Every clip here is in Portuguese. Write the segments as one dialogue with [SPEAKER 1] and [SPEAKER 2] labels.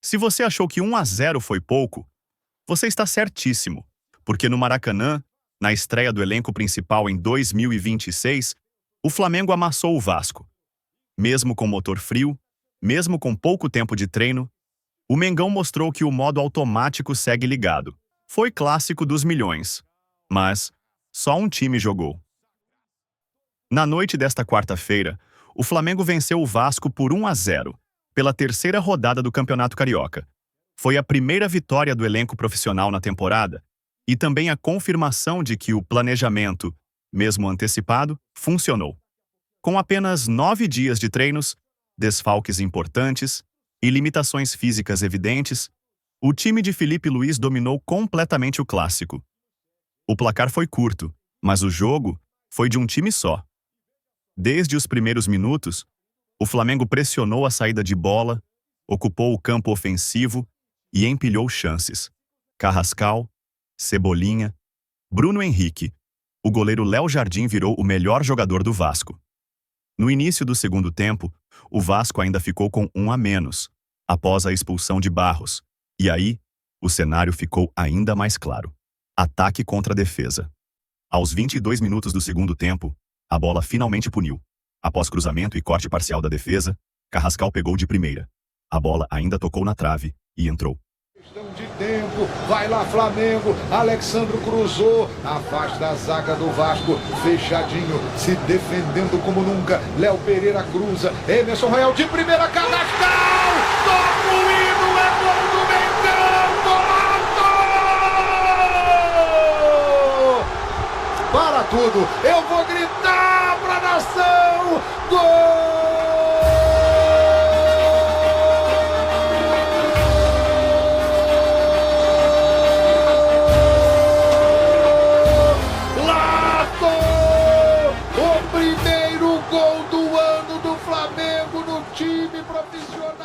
[SPEAKER 1] Se você achou que 1-0 foi pouco, você está certíssimo, porque no Maracanã, na estreia do elenco principal em 2026, o Flamengo amassou o Vasco. Mesmo com motor frio, mesmo com pouco tempo de treino, o Mengão mostrou que o modo automático segue ligado. Foi clássico dos milhões, mas só um time jogou. Na noite desta quarta-feira, o Flamengo venceu o Vasco por 1-0, pela terceira rodada do Campeonato Carioca. Foi a primeira vitória do elenco profissional na temporada e também a confirmação de que o planejamento, mesmo antecipado, funcionou. Com apenas 9 dias de treinos, desfalques importantes e limitações físicas evidentes, o time de Felipe Luiz dominou completamente o clássico. O placar foi curto, mas o jogo foi de um time só. Desde os primeiros minutos, o Flamengo pressionou a saída de bola, ocupou o campo ofensivo e empilhou chances. Carrascal, Cebolinha, Bruno Henrique, o goleiro Léo Jardim virou o melhor jogador do Vasco. No início do segundo tempo, o Vasco ainda ficou com 1 a menos, após a expulsão de Barros, e aí, o cenário ficou ainda mais claro. Ataque contra defesa. Aos 22 minutos do segundo tempo, a bola finalmente puniu. Após cruzamento e corte parcial da defesa, Carrascal pegou de primeira. A bola ainda tocou na trave e entrou.
[SPEAKER 2] Questão de tempo, vai lá Flamengo, Alexandro cruzou, afasta a zaga do Vasco, fechadinho, se defendendo como nunca, Léo Pereira cruza, Emerson Royal de primeira, Carrascal, toca o hino, é gol do Mengão, golaço! Para tudo, eu vou gritar pra nação, gol!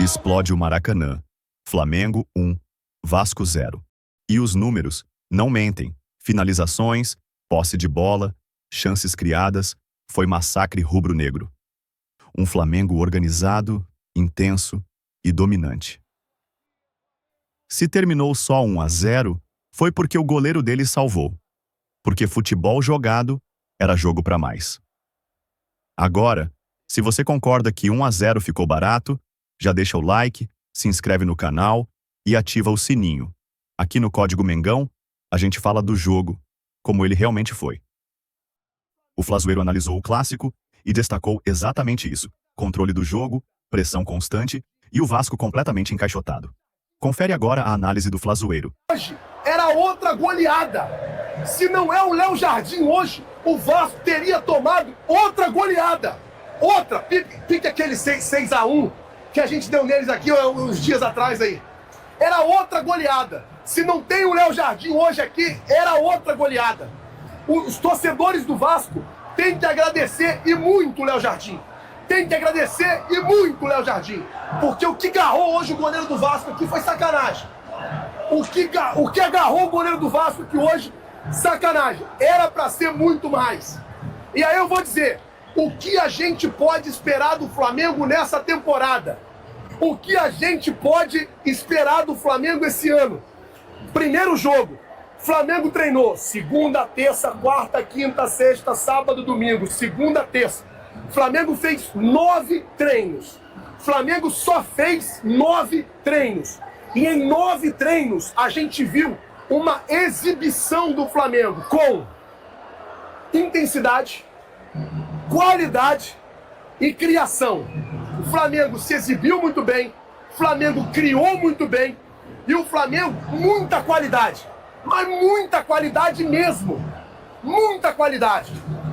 [SPEAKER 1] Explode o Maracanã. Flamengo 1, Vasco 0. E os números não mentem. Finalizações, posse de bola, chances criadas, foi massacre rubro-negro. Um Flamengo organizado, intenso e dominante. Se terminou só 1-0, foi porque o goleiro dele salvou. Porque futebol jogado era jogo para mais. Agora, se você concorda que 1-0 ficou barato, já deixa o like, se inscreve no canal e ativa o sininho. Aqui no Código Mengão, a gente fala do jogo, como ele realmente foi. O Flazoeiro analisou o clássico e destacou exatamente isso: controle do jogo, pressão constante e o Vasco completamente encaixotado. Confere agora a análise do Flazoeiro.
[SPEAKER 3] Hoje era outra goleada. Se não é o Léo Jardim hoje, o Vasco teria tomado outra goleada. Outra, pique aquele 6-1 que a gente deu neles aqui uns dias atrás aí. Era outra goleada. Se não tem o Léo Jardim hoje aqui, era outra goleada. Os torcedores do Vasco têm que agradecer e muito o Léo Jardim. Tem que agradecer e muito o Léo Jardim. Porque o que agarrou hoje o goleiro do Vasco aqui foi sacanagem. O que agarrou o goleiro do Vasco aqui hoje, sacanagem. Era pra ser muito mais. E aí eu vou dizer, o que a gente pode esperar do Flamengo nessa temporada? O que a gente pode esperar do Flamengo esse ano? Primeiro jogo, Flamengo treinou segunda, terça, quarta, quinta, sexta, sábado, domingo. Segunda, terça. Flamengo fez 9 treinos. Flamengo só fez 9 treinos. E em 9 treinos a gente viu uma exibição do Flamengo com intensidade, qualidade e criação. O Flamengo se exibiu muito bem, o Flamengo criou muito bem e o Flamengo, muita qualidade. Mas muita qualidade mesmo. Muita qualidade.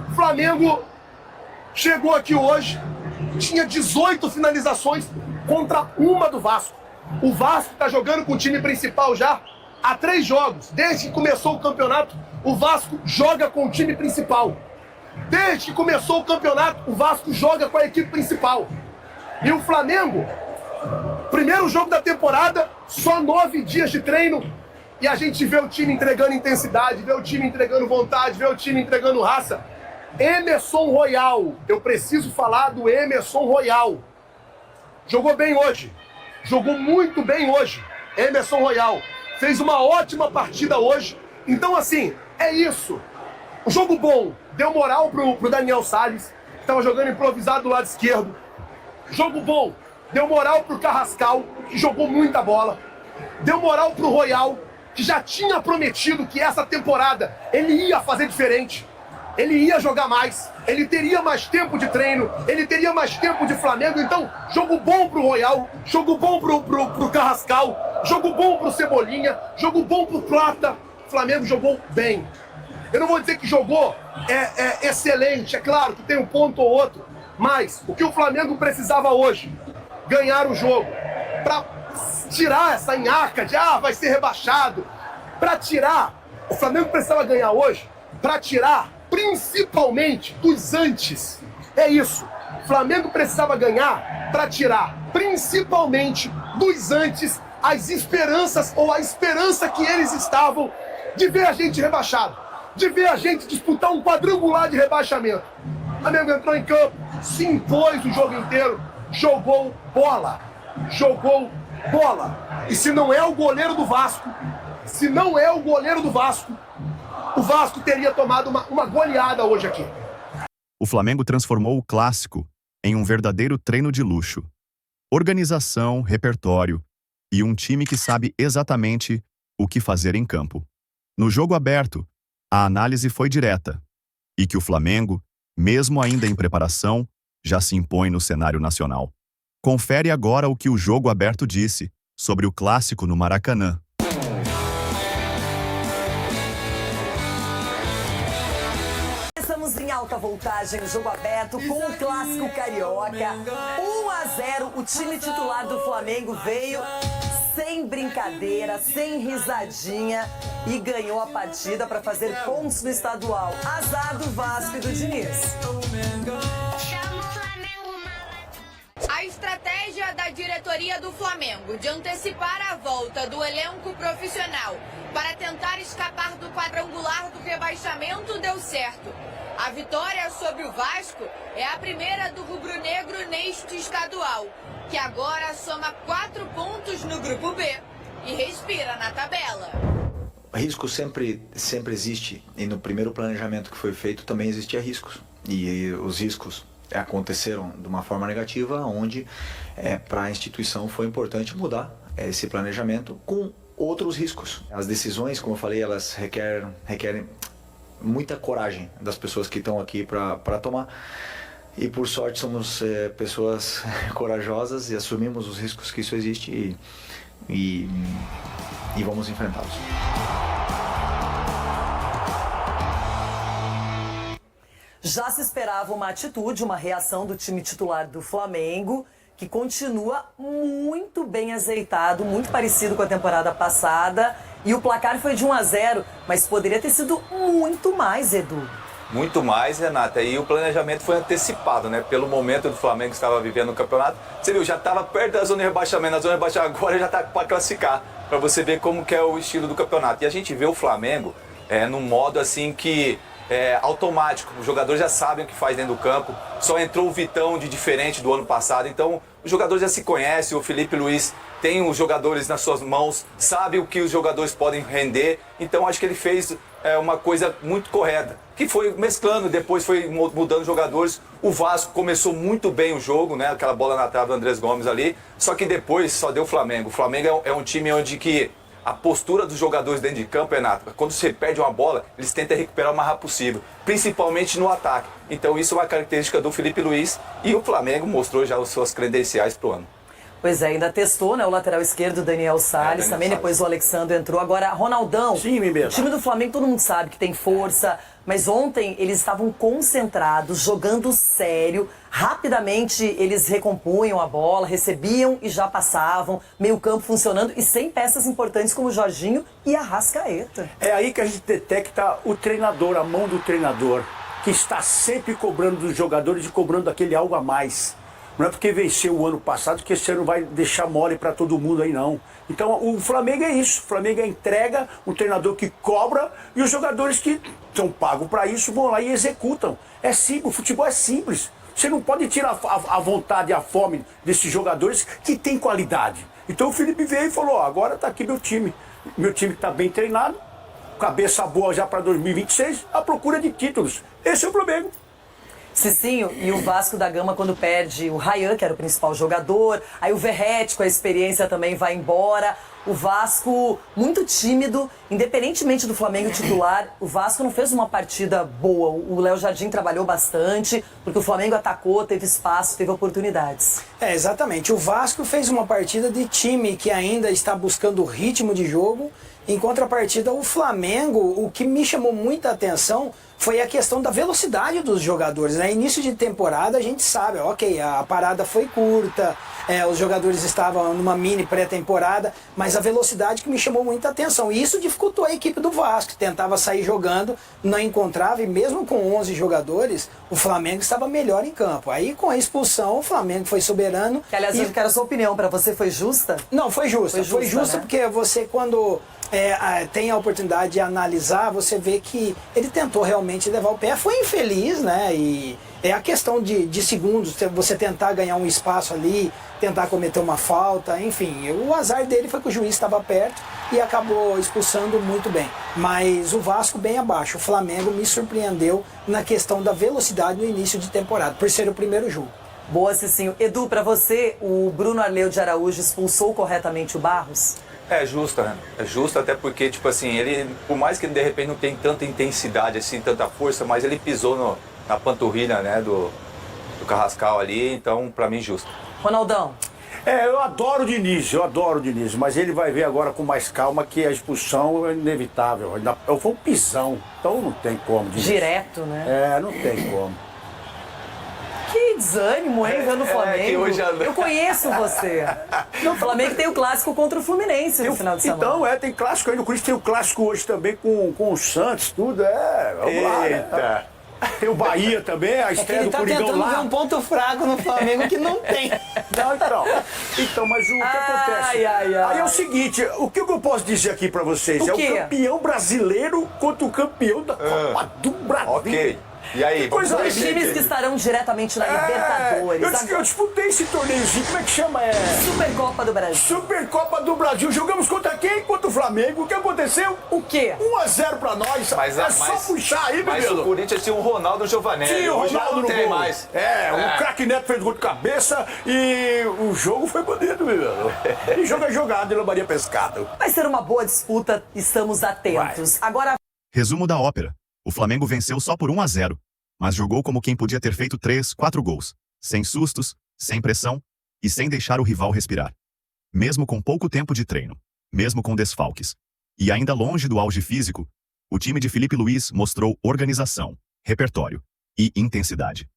[SPEAKER 3] O Flamengo chegou aqui hoje, tinha 18 finalizações contra uma do Vasco. O Vasco está jogando com o time principal já há 3 jogos. Desde que começou o campeonato, o Vasco joga com o time principal. Desde que começou o campeonato, o Vasco joga com a equipe principal. E o Flamengo, primeiro jogo da temporada, só 9 dias de treino, e a gente vê o time entregando intensidade, vê o time entregando vontade, vê o time entregando raça. Emerson Royal, eu preciso falar do Emerson Royal. Jogou bem hoje. jogou muito bem hoje. Emerson Royal fez uma ótima partida hoje. Então, assim, é isso. O jogo bom deu moral pro Daniel Salles, que estava jogando improvisado do lado esquerdo. Jogo bom deu moral pro Carrascal, que jogou muita bola. Deu moral pro Royal, que já tinha prometido que essa temporada ele ia fazer diferente. Ele ia jogar mais, ele teria mais tempo de treino, ele teria mais tempo de Flamengo. Então, jogo bom pro Royal, jogo bom pro Carrascal, jogo bom pro Cebolinha, jogo bom pro Plata. O Flamengo jogou bem. Eu não vou dizer que jogou excelente, é claro que tem um ponto ou outro, mas o que o Flamengo precisava hoje, ganhar o jogo, para tirar essa nhaca de vai ser rebaixado, para tirar, o Flamengo precisava ganhar hoje, para tirar principalmente dos antes. É isso. O Flamengo precisava ganhar para tirar principalmente dos antes as esperanças ou a esperança que eles estavam de ver a gente rebaixado, de ver a gente disputar um quadrangular de rebaixamento. O Flamengo entrou em campo, se impôs o jogo inteiro, jogou bola. Jogou bola. E se não é o goleiro do Vasco, o Vasco teria tomado uma goleada hoje aqui.
[SPEAKER 1] O Flamengo transformou o clássico em um verdadeiro treino de luxo. Organização, repertório e um time que sabe exatamente o que fazer em campo. No jogo aberto, a análise foi direta e que o Flamengo, mesmo ainda em preparação, já se impõe no cenário nacional. Confere agora o que o jogo aberto disse sobre o clássico no Maracanã.
[SPEAKER 4] Estamos em alta voltagem, jogo aberto com o clássico carioca. 1-0, o time titular do Flamengo veio sem brincadeira, sem risadinha e ganhou a partida para fazer pontos no estadual. Azar do Vasco e do Diniz.
[SPEAKER 5] A estratégia da diretoria do Flamengo de antecipar a volta do elenco profissional para tentar escapar do quadrangular do rebaixamento deu certo. A vitória sobre o Vasco é a primeira do rubro-negro neste estadual, que agora soma 4 pontos no grupo B e respira na tabela.
[SPEAKER 6] Risco sempre existe, e no primeiro planejamento que foi feito também existia riscos, e os riscos aconteceram de uma forma negativa, onde para a instituição foi importante mudar esse planejamento com outros riscos. As decisões, como eu falei, elas requerem muita coragem das pessoas que estão aqui para tomar, e por sorte somos pessoas corajosas e assumimos os riscos que isso existe e vamos enfrentá-los.
[SPEAKER 4] Já se esperava uma atitude, uma reação do time titular do Flamengo, que continua muito bem azeitado, muito parecido com a temporada passada. E o placar foi de 1-0, mas poderia ter sido muito mais, Edu.
[SPEAKER 7] Muito mais, Renata, e o planejamento foi antecipado, né? Pelo momento do Flamengo que estava vivendo no campeonato. Você viu, já estava perto da zona de rebaixamento, a zona de rebaixamento agora já está para classificar, para você ver como que é o estilo do campeonato. E a gente vê o Flamengo num modo assim que automático, os jogadores já sabem o que faz dentro do campo, só entrou o Vitão de diferente do ano passado, então os jogadores já se conhecem, o Felipe Luiz tem os jogadores nas suas mãos, sabe o que os jogadores podem render, então acho que ele fez uma coisa muito correta, que foi mesclando, depois foi mudando jogadores. O Vasco começou muito bem o jogo, né? Aquela bola na trave do Andrés Gomes ali, só que depois só deu o Flamengo. O Flamengo é um time onde que a postura dos jogadores dentro de campo, Renato, quando você perde uma bola, eles tentam recuperar o mais rápido possível, principalmente no ataque. Então isso é uma característica do Felipe Luiz e o Flamengo mostrou já as suas credenciais para o ano.
[SPEAKER 4] Pois é, ainda testou, né, o lateral esquerdo, Daniel Salles, também depois o Alexandre entrou. Agora, Ronaldão,
[SPEAKER 8] sim,
[SPEAKER 4] o time do Flamengo todo mundo sabe que tem força, mas ontem eles estavam concentrados, jogando sério, rapidamente eles recompunham a bola, recebiam e já passavam, meio campo funcionando e sem peças importantes como o Jorginho e a Arrascaeta.
[SPEAKER 8] É aí que a gente detecta o treinador, a mão do treinador, que está sempre cobrando dos jogadores e cobrando aquele algo a mais. Não é porque venceu o ano passado que esse ano vai deixar mole para todo mundo aí, não. Então o Flamengo é isso. O Flamengo é entrega, um treinador que cobra e os jogadores que são pagos para isso vão lá e executam. É simples, o futebol é simples. Você não pode tirar a vontade e a fome desses jogadores que têm qualidade. Então o Felipe veio e falou, ó, agora tá aqui meu time. Meu time tá bem treinado, cabeça boa já para 2026, à procura de títulos. Esse é o Flamengo.
[SPEAKER 4] Cicinho, e o Vasco da Gama quando perde o Ryan, que era o principal jogador, aí o Verratti com a experiência também vai embora, o Vasco muito tímido, independentemente do Flamengo titular, o Vasco não fez uma partida boa, o Léo Jardim trabalhou bastante, porque o Flamengo atacou, teve espaço, teve oportunidades.
[SPEAKER 9] Exatamente, o Vasco fez uma partida de time que ainda está buscando o ritmo de jogo. Em contrapartida, o Flamengo, o que me chamou muita atenção foi a questão da velocidade dos jogadores. No início de temporada a gente sabe, ok, a parada foi curta, os jogadores estavam numa mini pré-temporada, mas a velocidade que me chamou muita atenção. E isso dificultou a equipe do Vasco, que tentava sair jogando, não encontrava, e mesmo com 11 jogadores, o Flamengo estava melhor em campo. Aí com a expulsão, o Flamengo foi soberano.
[SPEAKER 4] Que, aliás, eu quero a sua opinião, para você foi justa?
[SPEAKER 9] Não, foi justa. Foi justa, né? Porque você quando... tem a oportunidade de analisar, você vê que ele tentou realmente levar o pé, foi infeliz, né? E é a questão de segundos, você tentar ganhar um espaço ali, tentar cometer uma falta, enfim. O azar dele foi que o juiz estava perto e acabou expulsando muito bem. Mas o Vasco bem abaixo. O Flamengo me surpreendeu na questão da velocidade no início de temporada, por ser o primeiro jogo.
[SPEAKER 4] Boa, Cicinho. Edu, para você, o Bruno Arleu de Araújo expulsou corretamente o Barros?
[SPEAKER 7] É justa, né? É justa até porque, tipo assim, ele, por mais que ele de repente não tenha tanta intensidade, assim, tanta força, mas ele pisou na panturrilha, né, do Carrascal ali, então, pra mim, justo.
[SPEAKER 4] Ronaldão.
[SPEAKER 8] Eu adoro o Diniz, mas ele vai ver agora com mais calma que a expulsão é inevitável. Foi um pisão, então não tem como. Diniz.
[SPEAKER 4] Direto, né?
[SPEAKER 8] Não tem como.
[SPEAKER 4] Que desânimo, hein, vendo o Flamengo.
[SPEAKER 7] Que hoje
[SPEAKER 4] Eu conheço você. O Flamengo tem o clássico contra o Fluminense no final de semana.
[SPEAKER 8] Então, tem clássico aí no Corinthians, tem o clássico hoje também com o Santos, tudo, vamos lá, né? Tem o Bahia também, a estreia do Coringão lá.
[SPEAKER 9] Ele tá tentando ver um ponto fraco no Flamengo que não tem.
[SPEAKER 8] Então, mas o que acontece? Aí é o seguinte, o que eu posso dizer aqui pra vocês? É o campeão brasileiro contra o campeão da Copa do Brasil.
[SPEAKER 7] Ok. E aí,
[SPEAKER 4] os times que estarão diretamente na Libertadores.
[SPEAKER 8] Eu disputei esse torneiozinho, como é que chama?
[SPEAKER 4] Supercopa do Brasil.
[SPEAKER 8] Supercopa do Brasil. Jogamos contra quem? Contra o Flamengo. O que aconteceu?
[SPEAKER 4] O quê?
[SPEAKER 8] 1-0 pra nós.
[SPEAKER 7] Mas
[SPEAKER 8] só puxar aí,
[SPEAKER 7] mas
[SPEAKER 8] menino.
[SPEAKER 7] o Corinthians tinha o Ronaldo Giovanelli.
[SPEAKER 8] Tinha o Ronaldo
[SPEAKER 7] não tem mais.
[SPEAKER 8] O craque Neto fez gol de cabeça e o jogo foi bonito, menino. E jogo é jogado, e Maria pescado.
[SPEAKER 4] Vai ser uma boa disputa, estamos atentos. Agora...
[SPEAKER 1] Resumo da ópera. O Flamengo venceu só por 1-0, mas jogou como quem podia ter feito 3, 4 gols, sem sustos, sem pressão e sem deixar o rival respirar. Mesmo com pouco tempo de treino, mesmo com desfalques, e ainda longe do auge físico, o time de Felipe Luiz mostrou organização, repertório e intensidade.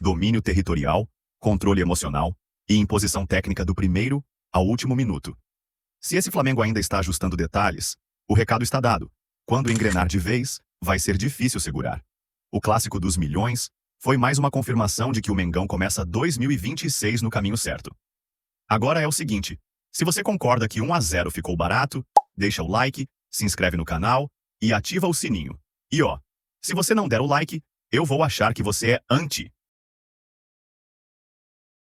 [SPEAKER 1] Domínio territorial, controle emocional e imposição técnica do primeiro ao último minuto. Se esse Flamengo ainda está ajustando detalhes, o recado está dado. Quando engrenar de vez, vai ser difícil segurar. O clássico dos milhões foi mais uma confirmação de que o Mengão começa 2026 no caminho certo. Agora é o seguinte, se você concorda que 1-0 ficou barato, deixa o like, se inscreve no canal e ativa o sininho. E se você não der o like, eu vou achar que você é anti.